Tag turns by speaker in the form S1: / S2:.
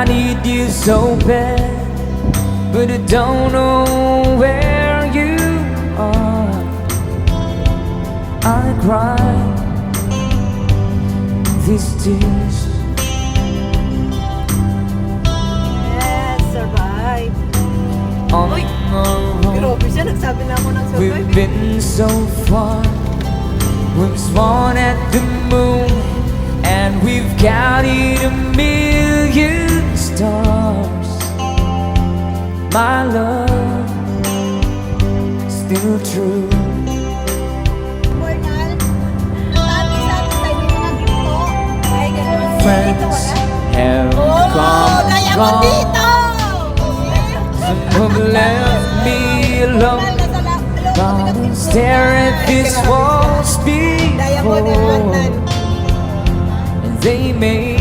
S1: I need you so bad, but I don't know where you are. I cry these tears.
S2: Yes, survive.
S1: On
S2: Uy,
S1: our own.
S2: grabe siya, nagsabi na ako ng
S1: We've
S2: survive.
S1: been so far. We've sworn at the moon, and we've counted a million stars. My love, still true.
S2: Mornal, sabi sa akin tayo may mga ginto. Ay, ganun. Dito
S1: Friends
S2: wala.
S1: have
S2: Oh,
S1: come
S2: kaya mo
S1: gone.
S2: dito!
S1: Some have left me alone. But I stare at these walls
S2: Diamond and
S1: before,
S2: London.
S1: and they may